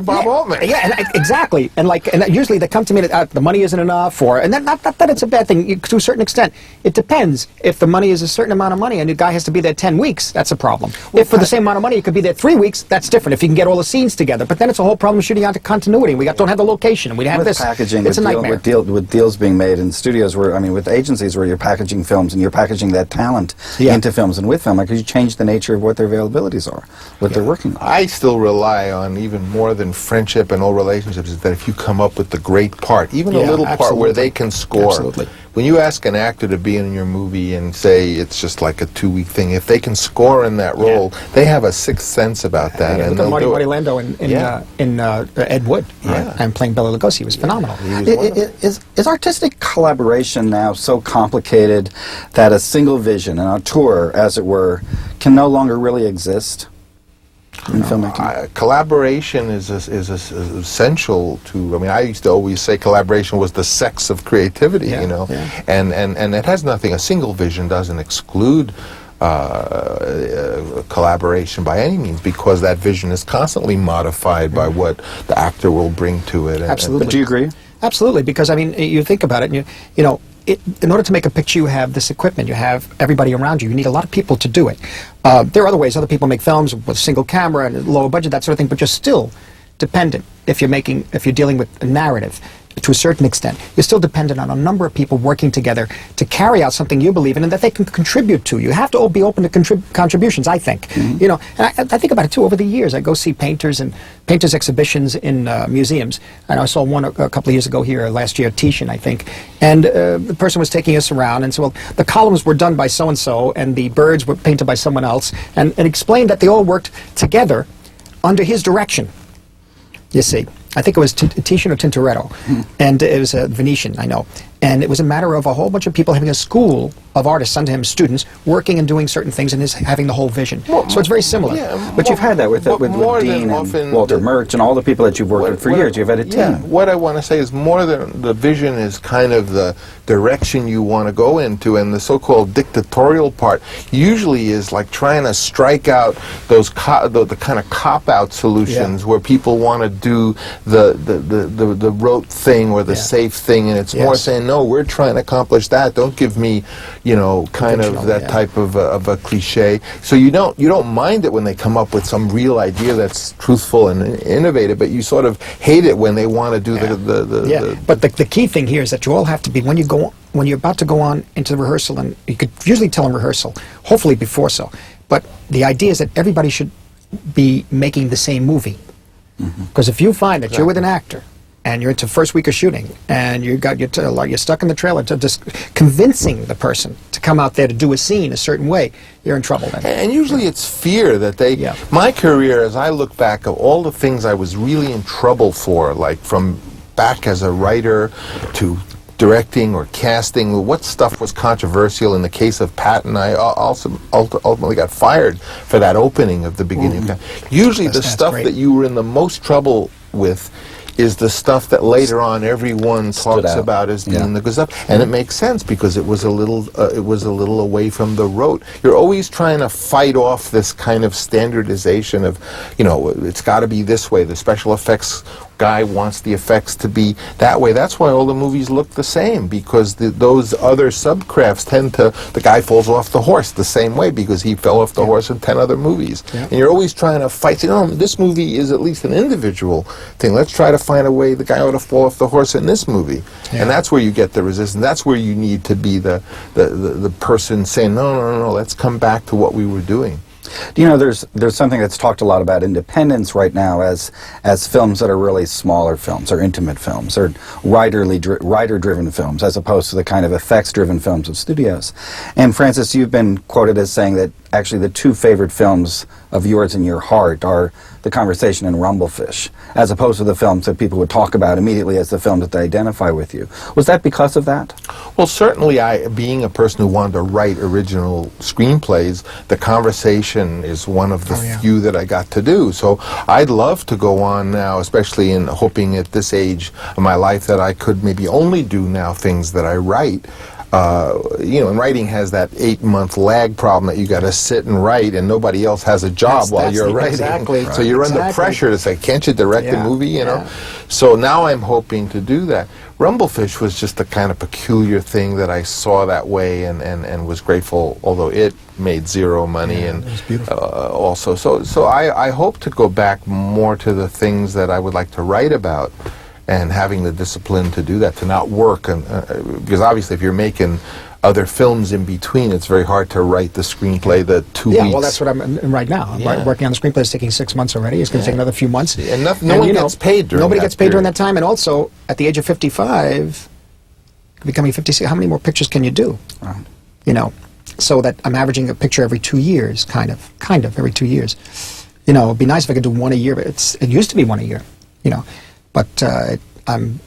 Bob Altman. Yeah, exactly. And usually they come to me that the money isn't enough, and not that it's a bad thing, to a certain extent. It depends. If the money is a certain amount of money and the guy has to be there 10 weeks, that's a problem. If for the same amount of money, you could be there 3 weeks, that's different, if you can get all the scenes together. But then it's a whole problem shooting out to continuity. We don't have the location, and we have this. Packaging, it's a nightmare. With deals being made in studios with agencies where you're packaging films and you're packaging that talent into films, and with film, because you change the nature of what their availabilities are, what they're working on. I still rely on, even more than friendship and old relationships, is that if you come up with the great part, even a little part where they can score. Absolutely. When you ask an actor to be in your movie and say it's just like a 2-week thing, if they can score in that role, they have a sixth sense about that, and they'll Marty do it. Lando in Ed Wood, and playing Bela Lugosi was phenomenal. Is artistic collaboration now so complicated that a single vision, an auteur, as it were, can no longer really exist in filmmaking? Collaboration is essential to. I used to always say collaboration was the sex of creativity, and it has nothing. A single vision doesn't exclude collaboration by any means, because that vision is constantly modified by what the actor will bring to it. Absolutely. But do you agree? Absolutely, because you think about it, and in order to make a picture, you have this equipment, you have everybody around you. You need a lot of people to do it. There are other ways. Other people make films with a single camera and a lower budget, that sort of thing, but you're still dependent if you're dealing with a narrative. To a certain extent, you're still dependent on a number of people working together to carry out something you believe in and that they can contribute to. You have to all be open to contributions, I think. And I think about it too. Over the years, I go see painters exhibitions in museums. And I saw one a couple of years ago here, last year, Titian, I think. And the person was taking us around and said, well, the columns were done by so-and-so and the birds were painted by someone else, and explained that they all worked together under his direction. You see, I think it was Titian or Tintoretto, and it was a Venetian, I know. And it was a matter of a whole bunch of people having a school of artists under him, students, working and doing certain things and having the whole vision. So it's very similar. Yeah, But you've had that with Dean and Walter Murch and all the people that you've worked with for years. You've had a team. Yeah, what I want to say is more than the vision is kind of the direction you want to go into, and the so-called dictatorial part usually is like trying to strike out those the kind of cop-out solutions where people want to do the rote thing or the safe thing, and it's more saying, no, we're trying to accomplish that. Don't give me, you know, kind of that type of a cliche. So you don't mind it when they come up with some real idea that's truthful and innovative, but you sort of hate it when they want to do But the key thing here is that you all have to be, when you're about to go on into the rehearsal, and you could usually tell in rehearsal, hopefully before so, but the idea is that everybody should be making the same movie. Because if you find that you're with an actor and you're into first week of shooting and you're stuck in the trailer to just convincing the person to come out there to do a scene a certain way, you're in trouble then. And usually it's fear that they... My career, as I look back of all the things I was really in trouble for, like from back as a writer to directing or casting, what stuff was controversial. In the case of Patton, I also ultimately got fired for that opening of the beginning. Usually the stuff that you were in the most trouble with is the stuff that later on everyone talks about as being the good stuff, and it makes sense because it was a little away from the rote. You're always trying to fight off this kind of standardization of, you know, it's got to be this way. The special effects guy wants the effects to be that way. That's why all the movies look the same, because those other subcrafts tend to, the guy falls off the horse the same way because he fell off the horse in 10 other movies. And you're always trying to fight, no, this movie is at least an individual thing. Let's try to find a way the guy ought to fall off the horse in this movie. And that's where you get the resistance. That's where you need to be the person saying, no, let's come back to what we were doing. Do you know, there's something that's talked a lot about independence right now as films that are really smaller films or intimate films or writer-driven films as opposed to the kind of effects-driven films of studios. And Francis, you've been quoted as saying that actually the two favorite films of yours in your heart are The Conversation and Rumblefish, as opposed to the films that people would talk about immediately as the films that they identify with you. Was that because of that? Well, certainly being a person who wanted to write original screenplays, The Conversation is one of the few that I got to do. So I'd love to go on now, especially in hoping at this age of my life that I could maybe only do now things that I write. You know, and writing has that 8-month lag problem that you got to sit and write, and nobody else has a job while you're writing. Exactly. So you're under pressure to say, can't you direct a movie? You know. So now I'm hoping to do that. Rumblefish was just a kind of peculiar thing that I saw that way, and was grateful, although it made zero money, and also. So I hope to go back more to the things that I would like to write about, and having the discipline to do that, to not work, and because obviously if you're making other films in between, it's very hard to write the screenplay the 2 weeks. Yeah, well, that's what I'm in right now. I'm working on the screenplay. It's taking 6 months already. It's going to take another few months. And no one gets paid during Nobody that gets paid during period. that time, and also, at the age of 55, becoming 56, how many more pictures can you do? Right. You know, so that I'm averaging a picture every 2 years, kind of every 2 years. You know, it'd be nice if I could do one a year, but it used to be one a year, you know. But I'm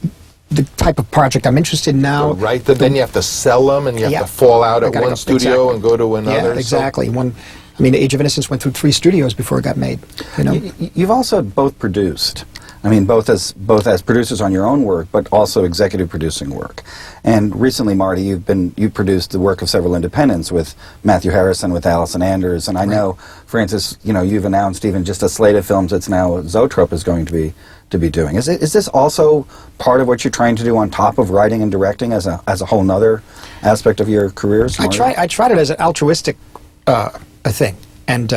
the type of project I'm interested in now. Right, then you have to sell them, and you have to fall out at one studio and go to another. Yeah, exactly. I mean, Age of Innocence went through 3 studios before it got made. You know, you've also both produced. I mean, both as producers on your own work, but also executive producing work. And recently, Marty, you've produced the work of several independents with Matthew Harrison, with Allison Anders, and I know, Francis, you know, you've announced even just a slate of films that's now Zoetrope is going to be doing. Is this also part of what you're trying to do on top of writing and directing as a whole nother aspect of your careers, Marty? I tried it as an altruistic a thing, and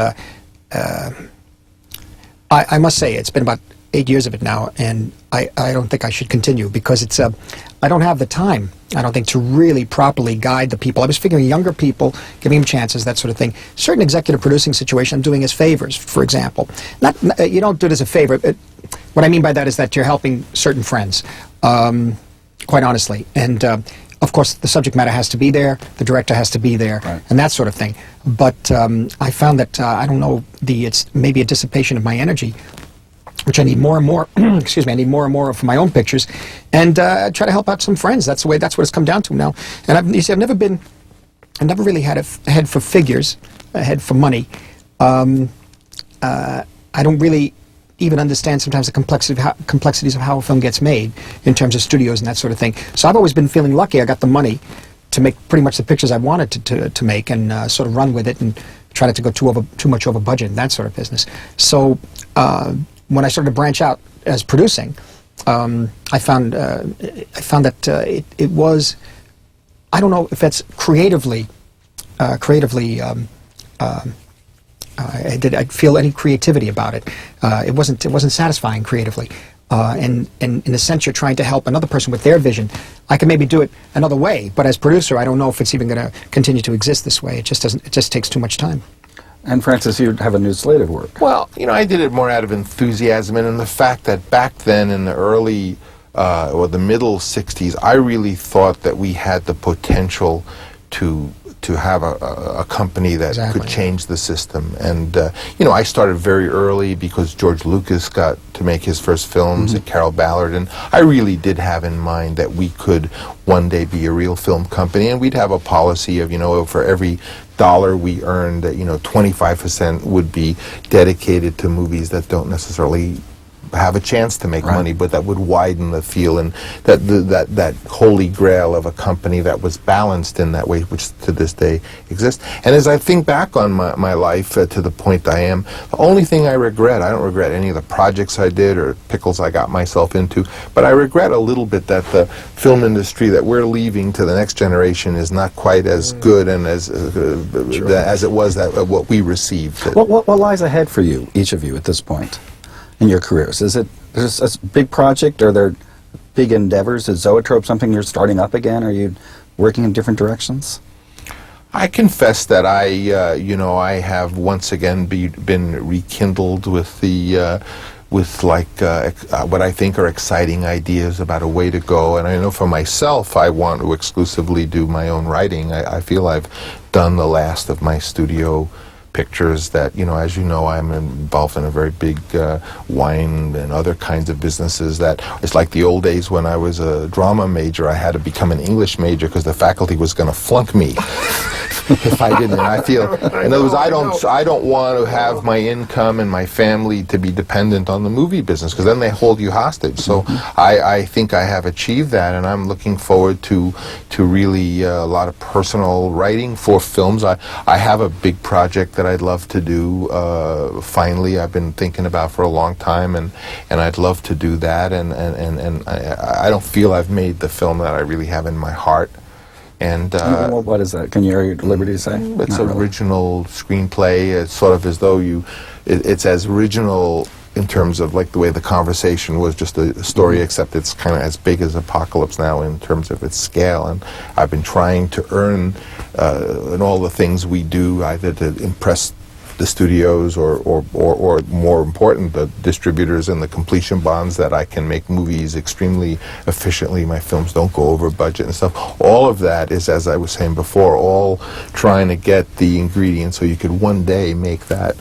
I must say it's been about 8 years of it now, and I don't think I should continue because it's I don't have the time, I don't think, to really properly guide the people. I was figuring younger people, giving them chances, that sort of thing. Certain executive producing situation I'm doing as favors, for example. You don't do it as a favor. What I mean by that is that you're helping certain friends, quite honestly. And of course, the subject matter has to be there, the director has to be there, and that sort of thing. But I found that, I don't know, it's maybe a dissipation of my energy, which I need more and more. Excuse me, I need more and more of my own pictures, and try to help out some friends. That's what it's come down to now. And you see, I've never been I never really had a head for figures, a head for money. I don't really even understand sometimes the complexities of how a film gets made in terms of studios and that sort of thing. So I've always been feeling lucky. I got the money to make pretty much the pictures I wanted to make, and sort of run with it and try not to go too much over budget and that sort of business. So when I started to branch out as producing, I found that it was, I don't know if that's creatively I'd feel any creativity about it. It wasn't satisfying creatively. And in a sense, you're trying to help another person with their vision. I can maybe do it another way, but as producer, I don't know if it's even going to continue to exist this way. It just doesn't. It just takes too much time. And Francis, you have a new slate of work. Well, I did it more out of enthusiasm and in the fact that back then in the early or the middle 60s, I really thought that we had the potential to have a company that could change the system. And, I started very early because George Lucas got to make his first films at Carroll Ballard, and I really did have in mind that we could one day be a real film company, and we'd have a policy of, for every dollar we earned, 25% would be dedicated to movies that don't necessarily have a chance to make money, but that would widen the field, and that holy grail of a company that was balanced in that way, which to this day exists. And as I think back on my life to the point I am, the only thing I don't regret any of the projects I did or pickles I got myself into, but I regret a little bit that the film industry that we're leaving to the next generation is not quite as good and as it was what we received. What lies ahead for you, each of you, at this point in your careers? Is it a big project? Are there big endeavors? Is Zoetrope something you're starting up again? Are you working in different directions? I confess that I have once again been rekindled with the what I think are exciting ideas about a way to go. And I know for myself, I want to exclusively do my own writing. I feel I've done the last of my studio pictures that, as you know, I'm involved in a very big wine and other kinds of businesses that it's like the old days when I was a drama major. I had to become an English major because the faculty was going to flunk me if I didn't. And I feel, in other words, I don't want to have my income and my family to be dependent on the movie business because then they hold you hostage. So I think I have achieved that, and I'm looking forward to really a lot of personal writing for films. I have a big project that I'd love to do. Finally, I've been thinking about for a long time, and I'd love to do that. And I don't feel I've made the film that I really have in my heart. And what is that? Can you are at liberty to say? It's an original screenplay. It's sort of as though it's as original in terms of like the way the conversation was just a story, except it's kind of as big as Apocalypse Now in terms of its scale. And I've been trying to earn in all the things we do, either to impress the studios or more important, the distributors and the completion bonds, that I can make movies extremely efficiently. My films don't go over budget and stuff. All of that is, as I was saying before, all trying to get the ingredients so you could one day make that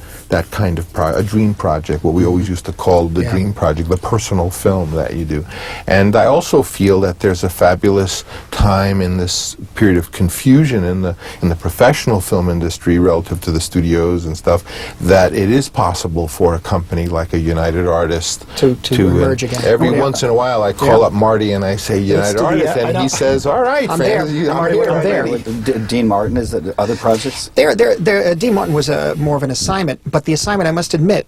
kind of a dream project, what we always used to call the dream project, the personal film that you do. And I also feel that there's a fabulous time in this period of confusion in the professional film industry relative to the studios and stuff, that it is possible for a company like a United Artists to emerge again. Every once in a while I call up Marty and I say United Artists, and he says, all right, I'm Francis, there. I'm there. Dean Martin, is it other projects? Dean Martin was more of an assignment, but the assignment, I must admit,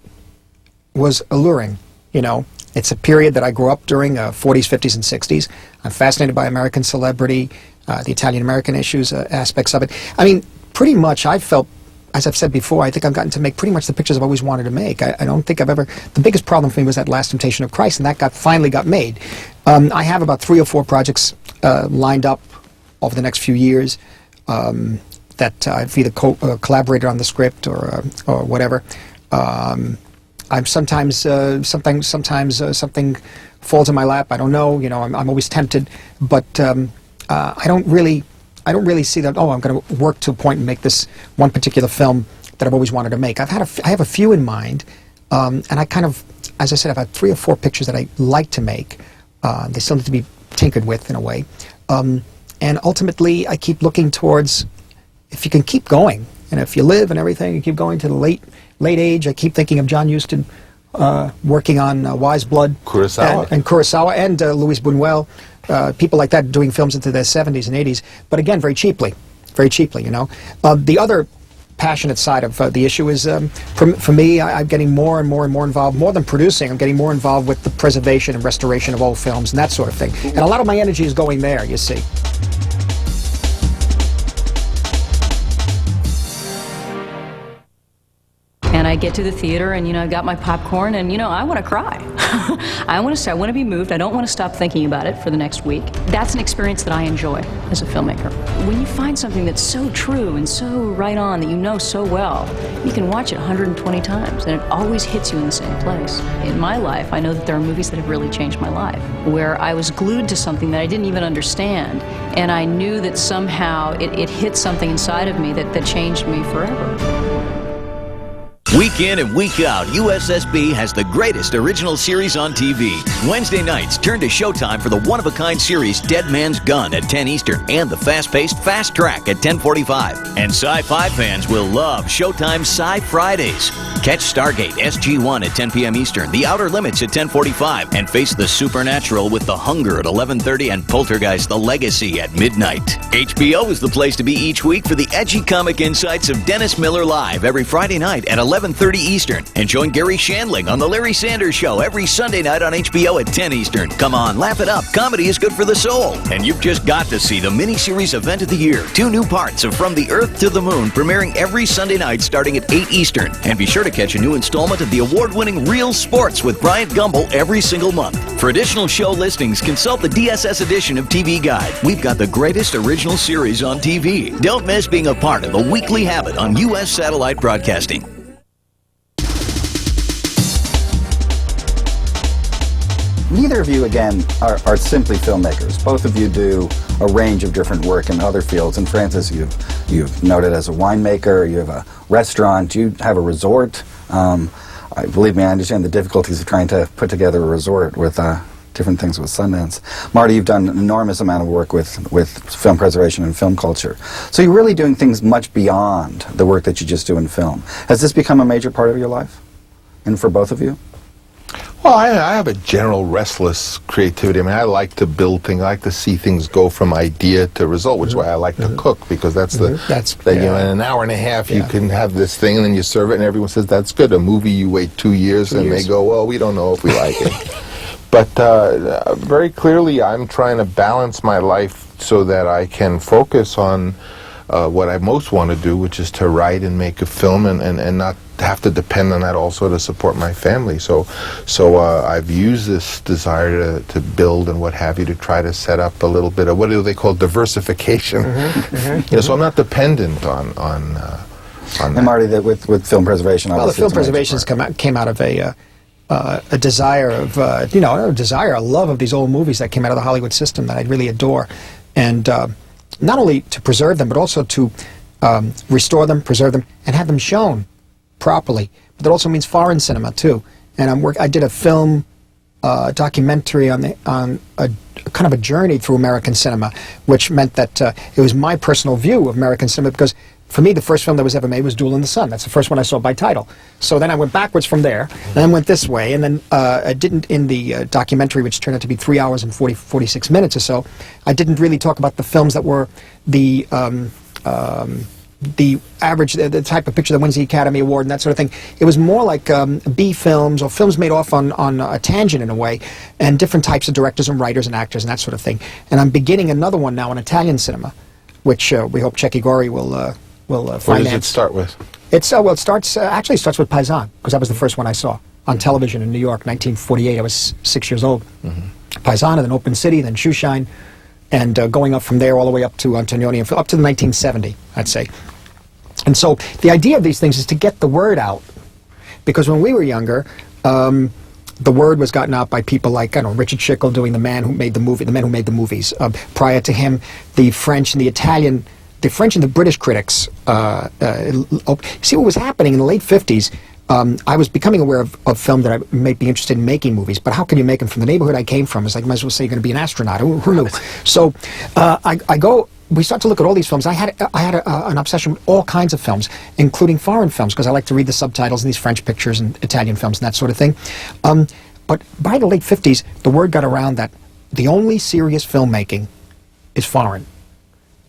was alluring. It's a period that I grew up during, 40s, 50s, and 60s. I'm fascinated by American celebrity, the Italian-American issues, aspects of it. I mean, pretty much I felt, as I've said before, I think I've gotten to make pretty much the pictures I've always wanted to make. I don't think I've ever... The biggest problem for me was that Last Temptation of Christ, and that finally got made. I have about 3 or 4 projects lined up over the next few years that I've either collaborated on the script or whatever. I'm sometimes something falls in my lap. I don't know. I'm always tempted, but I don't really see that. Oh, I'm going to work to a point and make this one particular film that I've always wanted to make. I have a few in mind, and I kind of, as I said, I've had 3 or 4 pictures that I like to make. They still need to be tinkered with in a way, and ultimately I keep looking towards if you can keep going, and if you live and everything, you keep going to the late age. I keep thinking of John Huston working on Wise Blood, Kurosawa, and Kurosawa, and Luis Buñuel, people like that doing films into their 70s and 80s, but again, very cheaply, you know. The other passionate side of the issue is, for me, I'm getting more and more involved, more than producing, I'm getting more involved with the preservation and restoration of old films and that sort of thing. And a lot of my energy is going there, you see. And I get to the theater and, I got my popcorn and, I want to cry. I want to be moved. I don't want to stop thinking about it for the next week. That's an experience that I enjoy as a filmmaker. When you find something that's so true and so right on that you know so well, you can watch it 120 times and it always hits you in the same place. In my life, I know that there are movies that have really changed my life, where I was glued to something that I didn't even understand, and I knew that somehow it hit something inside of me that changed me forever. Week in and week out, USSB has the greatest original series on TV. Wednesday nights, turn to Showtime for the one-of-a-kind series Dead Man's Gun at 10 Eastern and the fast-paced Fast Track at 10:45. And sci-fi fans will love Showtime's Sci Fridays. Catch Stargate SG-1 at 10 p.m. Eastern, The Outer Limits at 10:45, and face the supernatural with The Hunger at 11:30 and Poltergeist: The Legacy at midnight. HBO is the place to be each week for the edgy comic insights of Dennis Miller Live every Friday night at 11:30 Eastern. And join Gary Shandling on The Larry Sanders Show every Sunday night on HBO at 10 Eastern. Come on, laugh it up. Comedy is good for the soul. And you've just got to see the miniseries event of the year. 2 new parts of From the Earth to the Moon, premiering every Sunday night starting at 8 Eastern. And be sure to catch a new installment of the award-winning Real Sports with Bryant Gumbel every single month. For additional show listings, consult the DSS edition of TV Guide. We've got the greatest original series on TV. Don't miss being a part of the Weekly Habit on U.S. Satellite Broadcasting. Neither of you, again, are simply filmmakers. Both of you do a range of different work in other fields. And Francis, you've noted as a winemaker, you have a restaurant, you have a resort. Believe me, I understand the difficulties of trying to put together a resort with different things with Sundance. Marty, you've done an enormous amount of work with film preservation and film culture. So you're really doing things much beyond the work that you just do in film. Has this become a major part of your life? And for both of you? Well, I have a general restless creativity. I mean, I like to build things. I like to see things go from idea to result, which is why I like to cook, because that's in an hour and a half you can have this thing and then you serve it and everyone says, that's good. A movie, you wait 2 years and they go, well, we don't know if we like it. But very clearly, I'm trying to balance my life so that I can focus on what I most want to do, which is to write and make a film and not have to depend on that also to support my family. So I've used this desire to build and what have you to try to set up a little bit of, what do they call, diversification. So I'm not dependent on that. And Marty, with film preservation, well, the film preservation came out of a desire of, a love of these old movies that came out of the Hollywood system that I really adore. And not only to preserve them, but also to restore them, preserve them, and have them shown properly. But that also means foreign cinema too. And I did a film documentary on a kind of a journey through American cinema, which meant that it was my personal view of American cinema, because for me the first film that was ever made was Duel in the Sun. That's the first one I saw by title. So then I went backwards from there, and then went this way, and then I didn't, in the documentary, which turned out to be 3 hours and 46 minutes or so, I didn't really talk about the films that were the average, the type of picture that wins the Academy Award and that sort of thing. It was more like B films, or films made off on a tangent in a way, and different types of directors and writers and actors and that sort of thing. And I'm beginning another one now on Italian cinema, which we hope Cecchi Gori will finance. What does it start with? It starts with Paisan, because that was the first one I saw on television in New York, 1948. I was 6 years old. Paisan, and then Open City, then Shoeshine, and going up from there all the way up to Antonioni, up to the 1970, I'd say. And so the idea of these things is to get the word out, because when we were younger, the word was gotten out by people like, I don't know, Richard Schickel doing The Men Who Made the Movies. Prior to him, the French and the Italian, the French and the British critics. See what was happening in the late 50s. I was becoming aware of film that I might be interested in making movies, but how can you make them? From the neighborhood I came from, it's like, you might as well say you're going to be an astronaut. Who knew? So we start to look at all these films. I had an obsession with all kinds of films, including foreign films, because I like to read the subtitles in these French pictures and Italian films and that sort of thing. But by the late 50s, the word got around that the only serious filmmaking is foreign.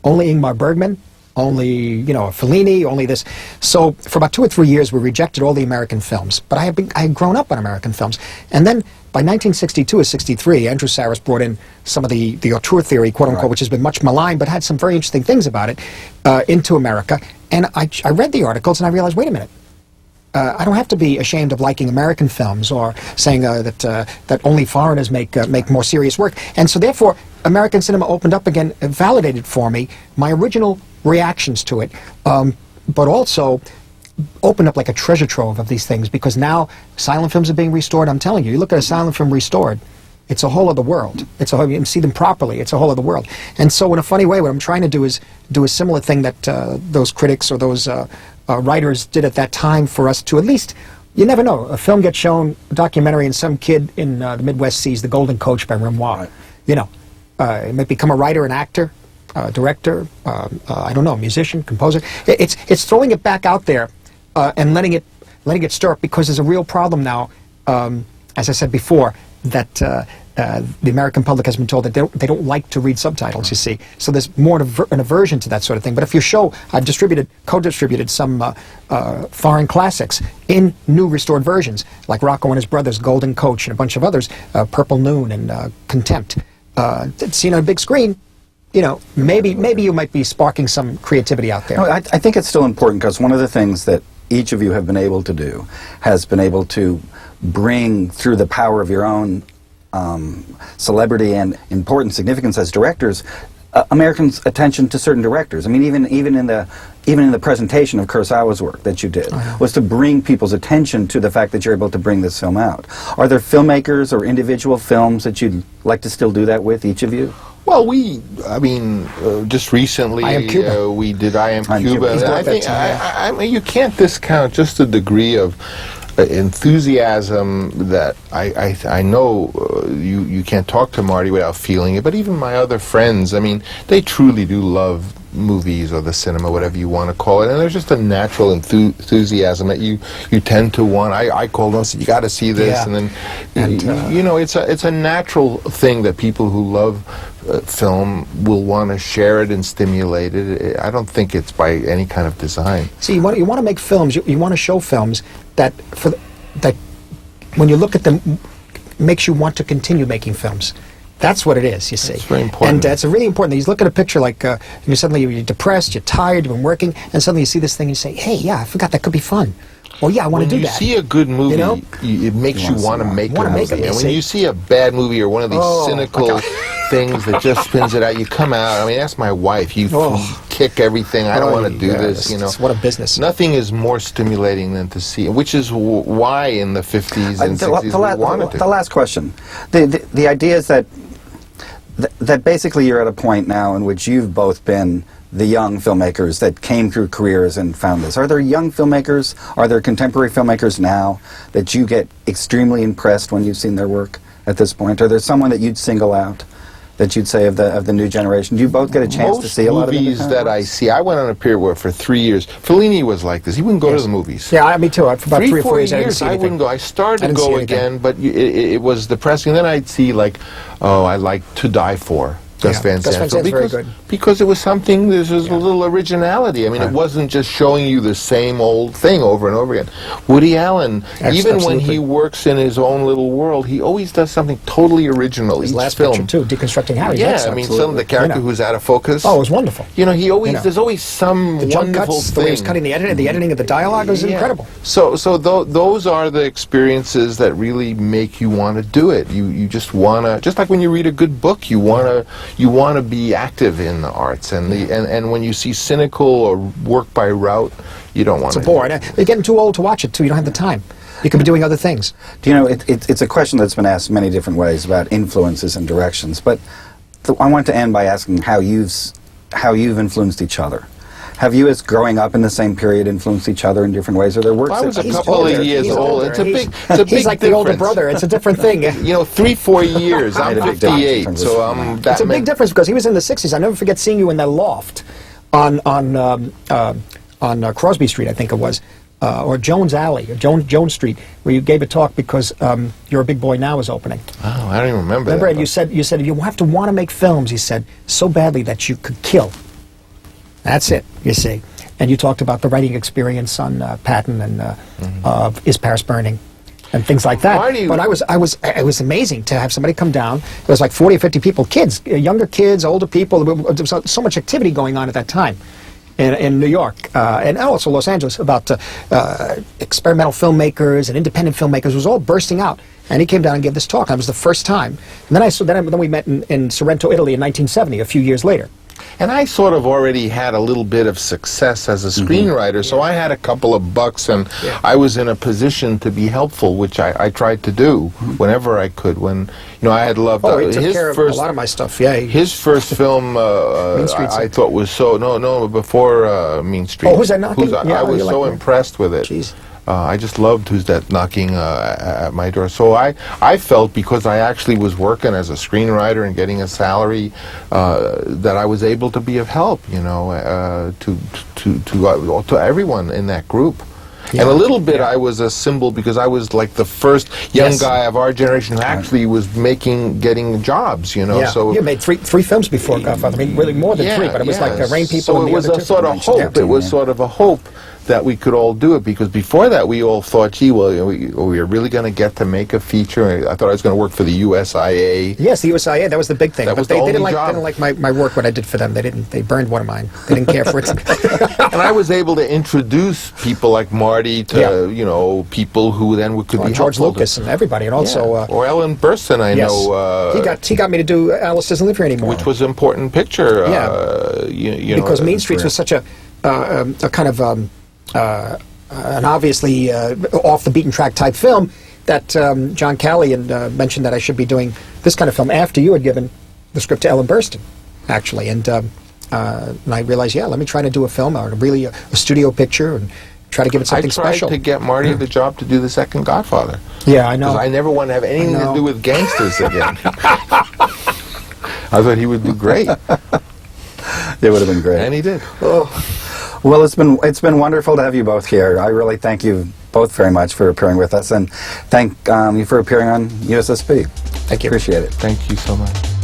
Only Ingmar Bergman, only, Fellini, only this. So for about 2 or 3 years, we rejected all the American films. But I had grown up on American films. And then by 1962 or 63, Andrew Sarris brought in some of the auteur theory, quote unquote, which has been much maligned, but had some very interesting things about it, into America. And I read the articles and I realized, wait a minute. I don't have to be ashamed of liking American films or saying that only foreigners make more serious work. And so therefore, American cinema opened up again, validated for me my original reactions to it, but also opened up like a treasure trove of these things, because now silent films are being restored. I'm telling you, you look at a silent film restored, it's a whole other world. You can see them properly. It's a whole other world. And so in a funny way, what I'm trying to do is do a similar thing that those critics or those writers did at that time, for us to at least, you never know, a film gets shown, a documentary, and some kid in the Midwest sees The Golden Coach by Renoir. It might become a writer, an actor, director, I don't know, musician, composer. It's throwing it back out there and letting it stir up, because there's a real problem now, as I said before, that the American public has been told that they don't like to read subtitles, you see. So there's more an aversion to that sort of thing. But if you show, I've co-distributed some foreign classics in new restored versions, like Rocco and His Brothers, Golden Coach, and a bunch of others, Purple Noon and Contempt. Seen on a big screen, maybe you might be sparking some creativity out there. No, I think it's still important, because one of the things that each of you have been able to do has been able to bring, through the power of your own celebrity and important significance as directors, Americans' attention to certain directors. I mean, even in the presentation of Kurosawa's work that you did, was to bring people's attention to the fact that you're able to bring this film out. Are there filmmakers or individual films that you'd like to still do that with, each of you? Well, just recently, we did I Am Cuba. And I mean, you can't discount just the degree of enthusiasm that I know you can't talk to Marty without feeling it, but even my other friends, I mean, they truly do love movies or the cinema, whatever you want to call it, and there's just a natural enthusiasm that you tend to want. I called them and said, you got to see this, and then it's a natural thing that people who love film will want to share it and stimulate it. I don't think it's by any kind of design. See, you want to make films, you want to show films that when you look at them, makes you want to continue making films. That's what it is, you see. It's very important. And it's really important that you look at a picture like, suddenly you're depressed, you're tired, you've been working, and suddenly you see this thing and you say, hey, yeah, I forgot that could be fun. Well, yeah, I want to do that. When you see a good movie, it makes you want to make a movie. And when you see a bad movie or one of these cynical things that just spins it out, you come out. I mean, that's my wife. You kick everything. I don't want to do this. What a business. Nothing is more stimulating than to see, which is why in the 50s and 60s we wanted to. The last question. The idea is that basically you're at a point now in which you've both been the young filmmakers that came through careers and found this. Are there young filmmakers, are there contemporary filmmakers now that you get extremely impressed when you've seen their work at this point? Are there someone that you'd single out, that you'd say of the new generation? Do you both get a chance to see a lot of movies that I see? I went on a period where for 3 years, Fellini was like this. He wouldn't go to the movies. Yeah, me too. For about 3 or 4 years, I wouldn't go. I started to go again, but it was depressing. Then I'd see I like To Die For. Gus Van Sant, because it was something, there was a little originality. I mean, it wasn't just showing you the same old thing over and over again. Woody Allen, even when he works in his own little world, he always does something totally original. His last picture, too, Deconstructing Harry. Yeah, I mean, some of the character who's out of focus. Oh, it was wonderful. He always, there's always some wonderful thing. The way he was cutting the editing of the dialogue was incredible. So those are the experiences that really make you want to do it. You just want to, just like when you read a good book, you want to be active in the arts, and when you see cynical or work by route, you don't want to. It's a bore. You're getting too old to watch it too. You don't have the time. You could be doing other things. Do you know, it's a question that's been asked many different ways about influences and directions, but I want to end by asking how you've influenced each other. Have you, as growing up in the same period, influenced each other in different ways? Or there works? I was a He's couple older. of years He's old. older. It's a He's- big He's like the older brother. It's a different thing. You know, 3-4 years. I'm Made a big difference 58, from so I'm that. It's a big difference because he was in the 60s. I never forget seeing you in that loft on Crosby Street, I think it was, or Jones Alley, or Jones Street, where you gave a talk because You're a Big Boy Now was opening. Oh, I don't even remember Remember, that. and you said you have to want to make films, he said, so badly that you could kill. That's it, you see. And you talked about the writing experience on Patton and Is Paris Burning? And things like that. But it was amazing to have somebody come down. There was like 40 or 50 people, kids, younger kids, older people. There was so much activity going on at that time in New York and also Los Angeles about experimental filmmakers and independent filmmakers. It was all bursting out. And he came down and gave this talk. And it was the first time. And then we met in Sorrento, Italy in 1970, a few years later. And I sort of already had a little bit of success as a screenwriter, so I had a couple of bucks, and I was in a position to be helpful, which I tried to do whenever I could. When I had loved he took care of a lot of my stuff. Yeah, his first film I thought was before Mean Streets. Oh, Who's That Knocking? I was so impressed with it. Jeez. I just loved Who's That Knocking at my door. So I felt, because I actually was working as a screenwriter and getting a salary, that I was able to be of help, to everyone in that group. Yeah. And a little bit I was a symbol because I was like the first young guy of our generation who actually was getting jobs, Yeah. So you made three films before Godfather. I mean, really more than three, but it was like Rain People. So and it the was other a two. sort of hope. It was sort of a hope that we could all do it, because before that we all thought, gee, well, we are really going to get to make a feature. I thought I was going to work for the USIA. Yes, the USIA, that was the big thing. That but was they the only didn't like job. my work, what I did for them. They burned one of mine. They didn't care for it. And I was able to introduce people like Marty to people who then could be George helpful Lucas and everybody, and also or Ellen Burstyn. I know he got me to do Alice Doesn't Live Here Anymore, which was an important picture. Because Mean Streets was such a kind of an obviously off the beaten track type film that John Callahan mentioned that I should be doing this kind of film after you had given the script to Ellen Burstyn, actually, and I realized, let me try to do a film or really a studio picture and try to give it something special. I tried to get Marty the job to do the second Godfather. Yeah, I know. Because I never want to have anything to do with gangsters again. I thought he would do great. It would have been great. And he did. Well, it's been wonderful to have you both here. I really thank you both very much for appearing with us, and thank you for appearing on USSB. Thank you. Appreciate it. Thank you so much.